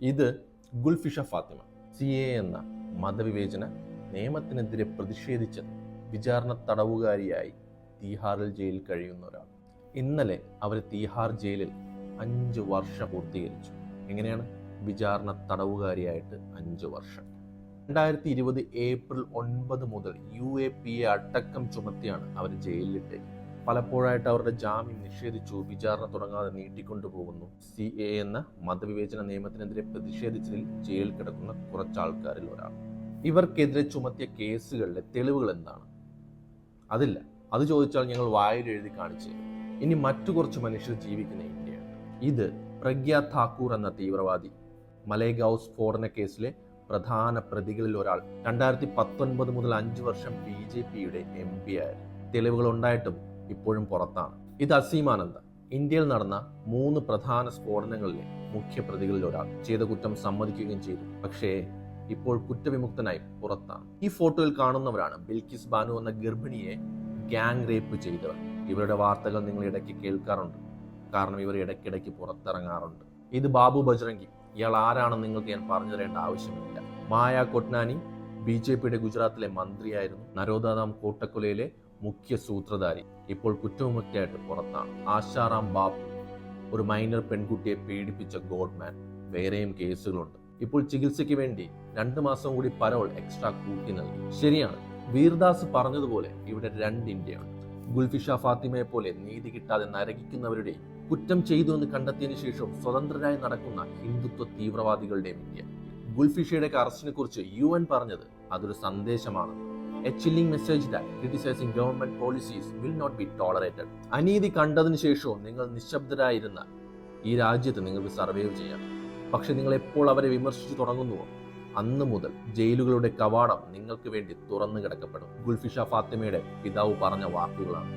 ഇത് ഗുൽഫിഷ ഫാത്തിമ CAA എന്ന മതവിവേചന നിയമത്തിനെതിരെ പ്രതിഷേധിച്ച് വിചാരണ തടവുകാരിയായി തീഹാറിൽ ജയിലിൽ കഴിയുന്ന ഒരാൾ. ഇന്നലെ അവർ തീഹാർ ജയിലിൽ 5 വർഷം പൂർത്തീകരിച്ചു. എങ്ങനെയാണ്? വിചാരണ തടവുകാരിയായിട്ട് 5 വർഷം. 2020 ഏപ്രിൽ 9 മുതൽ UAPA അടക്കം ചുമത്തിയാണ് അവർ ജയിലിലിട്ടേക്ക്. പലപ്പോഴായിട്ട് അവരുടെ ജാമ്യം നിഷേധിച്ചു, വിചാരണ തുടങ്ങാതെ നീട്ടിക്കൊണ്ടുപോകുന്നു. CAA എന്ന മതവിവേചന നിയമത്തിനെതിരെ പ്രതിഷേധിച്ചതിൽ ജയിലിൽ കിടക്കുന്ന കുറച്ച് ആൾക്കാരിൽ ഒരാൾ. ഇവർക്കെതിരെ ചുമത്തിയ കേസുകളിലെ തെളിവുകൾ എന്താണ്? അതില്ല. അത് ചോദിച്ചാൽ ഞങ്ങൾ വായിൽ എഴുതി കാണിച്ചു തരും. ഇനി മറ്റു കുറച്ച് മനുഷ്യർ ജീവിക്കുന്ന ഇന്ത്യയാണ്. ഇത് പ്രഗ്യ താക്കൂർ എന്ന തീവ്രവാദി മലേഗാവ് സ്ഫോടന കേസിലെ പ്രധാന പ്രതികളിൽ ഒരാൾ 2019 മുതൽ 5 വർഷം BJPയുടെ MP ആയിരുന്നു. തെളിവുകൾ ഉണ്ടായിട്ടും ഇപ്പോഴും പുറത്താണ്. ഇത് അസീമാനന്ദ, ഇന്ത്യയിൽ നടന്ന 3 പ്രധാന സ്ഫോടനങ്ങളിലെ മുഖ്യ പ്രതികളിൽ ഒരാൾ. ചെയ്ത കുറ്റം സമ്മതിക്കുകയും ചെയ്തു. പക്ഷേ ഇപ്പോൾ കുറ്റവിമുക്തനായി പുറത്താണ്. ഈ ഫോട്ടോയിൽ കാണുന്നവരാണ് ബിൽക്കിസ് ബാനു എന്ന ഗർഭിണിയെ ഗ്യാങ് റേപ്പ് ചെയ്തവർ. ഇവരുടെ വാർത്തകൾ നിങ്ങൾ ഇടയ്ക്ക് കേൾക്കാറുണ്ട്, കാരണം ഇവർ ഇടയ്ക്കിടയ്ക്ക് പുറത്തിറങ്ങാറുണ്ട്. ഇത് ബാബു ബജ്രംഗി. ഇയാൾ ആരാണെന്ന് നിങ്ങൾക്ക് ഞാൻ പറഞ്ഞു തരേണ്ട ആവശ്യമില്ല. മായ കൊട്നാനി BJPയുടെ ഗുജറാത്തിലെ മന്ത്രിയായിരുന്നു. നരോദാം കൂട്ടക്കൊലയിലെ മുഖ്യ സൂത്രധാരി. ഇപ്പോൾ കുറ്റവിമുക്തിയായിട്ട് പുറത്താണ്. ആശാറാം ബാബു, ഒരു മൈനർ പെൺകുട്ടിയെ പീഡിപ്പിച്ച ഗോഡ്മാൻ. വേറെയും കേസുകളുണ്ട്. ഇപ്പോൾ ചികിത്സയ്ക്ക് വേണ്ടി 2 മാസം കൂടി പരോൾ എക്സ്ട്രാ കൂട്ടി നൽകി. ശരിയാണ്, വീർദാസ് പറഞ്ഞതുപോലെ ഇവിടെ 2 ഇന്ത്യയുണ്ട്. ഗുൽഫിഷ ഫാത്തിമയെ പോലെ നീതി കിട്ടാതെ നരകിക്കുന്നവരുടെ, കുറ്റം ചെയ്തു എന്ന് കണ്ടെത്തിയതിനു ശേഷം സ്വതന്ത്രരായി നടക്കുന്ന ഹിന്ദുത്വ തീവ്രവാദികളുടെയും ഇന്ത്യ. ഗുൽഫിഷയുടെ അറസ്റ്റിനെ കുറിച്ച് UN പറഞ്ഞത് അതൊരു സന്ദേശമാണ്. A chilling message that criticizing government policies will not be tolerated. അനീതി കണ്ടതിന് ശേഷവും നിങ്ങൾ നിശബ്ദരായിരുന്ന ഈ രാജ്യത്ത് നിങ്ങൾക്ക് സർവൈവ് ചെയ്യാം. പക്ഷെ നിങ്ങൾ എപ്പോൾ അവരെ വിമർശിച്ചു തുടങ്ങുന്നുവോ അന്ന് മുതൽ ജയിലുകളുടെ കവാടം നിങ്ങൾക്ക് വേണ്ടി തുറന്നു കിടക്കപ്പെടും. ഗുൽഫിഷ ഫാത്തിമയുടെ പിതാവ് പറഞ്ഞ വാക്കുകളാണ്.